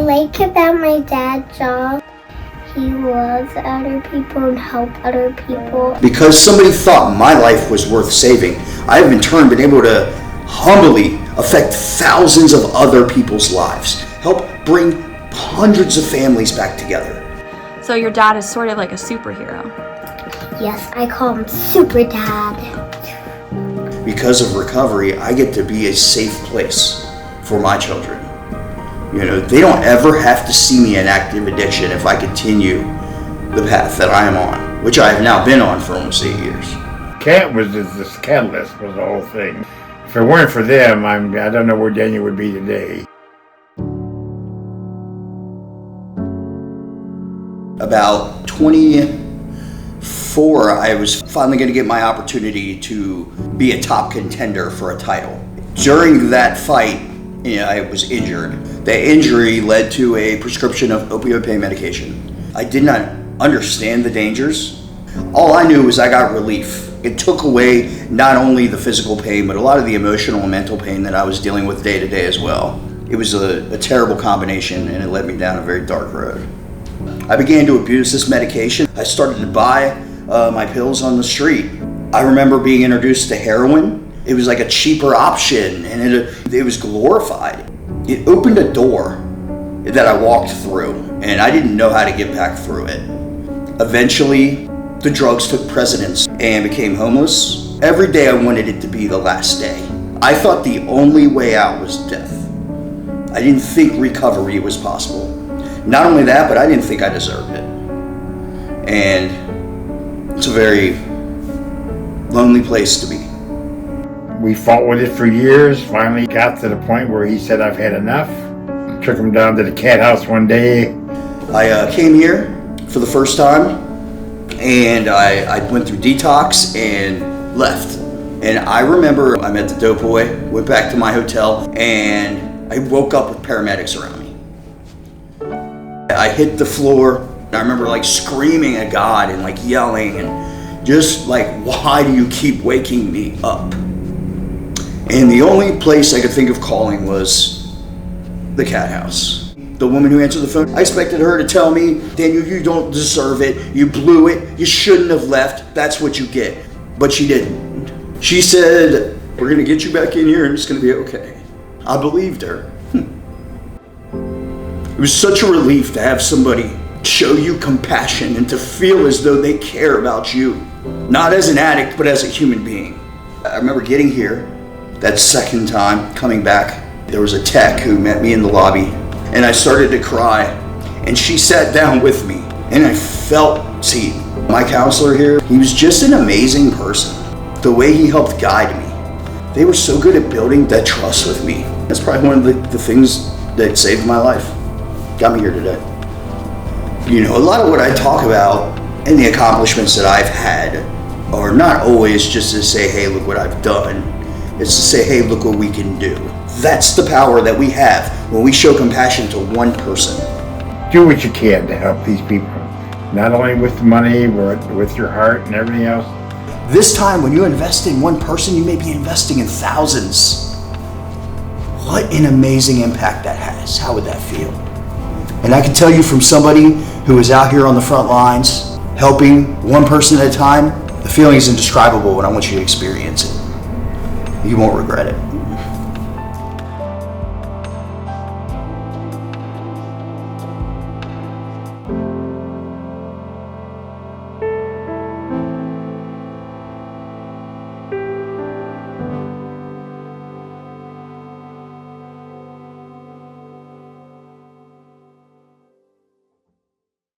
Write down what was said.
like about my dad's job, he loves other people and help other people. Because somebody thought my life was worth saving, I have in turn been able to humbly affect thousands of other people's lives, help bring hundreds of families back together. So your dad is sort of like a superhero. Yes, I call him Super Dad. Because of recovery, I get to be a safe place for my children. You know, they don't ever have to see me in active addiction if I continue the path that I am on, which I have now been on for almost 8 years. Cat was this catalyst was the whole thing. If it weren't for them, I don't know where Daniel would be today. About 24, I was finally going to get my opportunity to be a top contender for a title. During that fight, I was injured. The injury led to a prescription of opioid pain medication. I did not understand the dangers. All I knew was I got relief. It took away not only the physical pain, but a lot of the emotional and mental pain that I was dealing with day to day as well. It was a terrible combination, and it led me down a very dark road. I began to abuse this medication. I started to buy my pills on the street. I remember being introduced to heroin. It was like a cheaper option, and it was glorified. It opened a door that I walked through, and I didn't know how to get back through it. Eventually, the drugs took precedence and became homeless. Every day I wanted it to be the last day. I thought the only way out was death. I didn't think recovery was possible. Not only that, but I didn't think I deserved it. And it's a very lonely place to be. We fought with it for years, finally got to the point where he said, I've had enough. Took him down to the cat house one day. I came here for the first time, and I went through detox and left. And I remember I met the dope boy, went back to my hotel, and I woke up with paramedics around me. I hit the floor, and I remember screaming at God and yelling and just why do you keep waking me up? And the only place I could think of calling was the cat house. The woman who answered the phone, I expected her to tell me, Daniel, you don't deserve it. You blew it. You shouldn't have left. That's what you get. But she didn't. She said, we're going to get you back in here and it's going to be okay. I believed her. It was such a relief to have somebody show you compassion and to feel as though they care about you. Not as an addict, but as a human being. I remember getting here that second time, coming back. There was a tech who met me in the lobby, and I started to cry. And she sat down with me, and I felt seen. My counselor here, he was just an amazing person. The way he helped guide me. They were so good at building that trust with me. That's probably one of the things that saved my life. Got me here today. A lot of what I talk about and the accomplishments that I've had are not always just to say, hey, look what I've done. It's to say, hey, look what we can do. That's the power that we have when we show compassion to one person. Do what you can to help these people. Not only with the money, but with your heart and everything else. This time, when you invest in one person, you may be investing in thousands. What an amazing impact that has. How would that feel? And I can tell you from somebody who is out here on the front lines, helping one person at a time, the feeling is indescribable, and I want you to experience it. You won't regret it.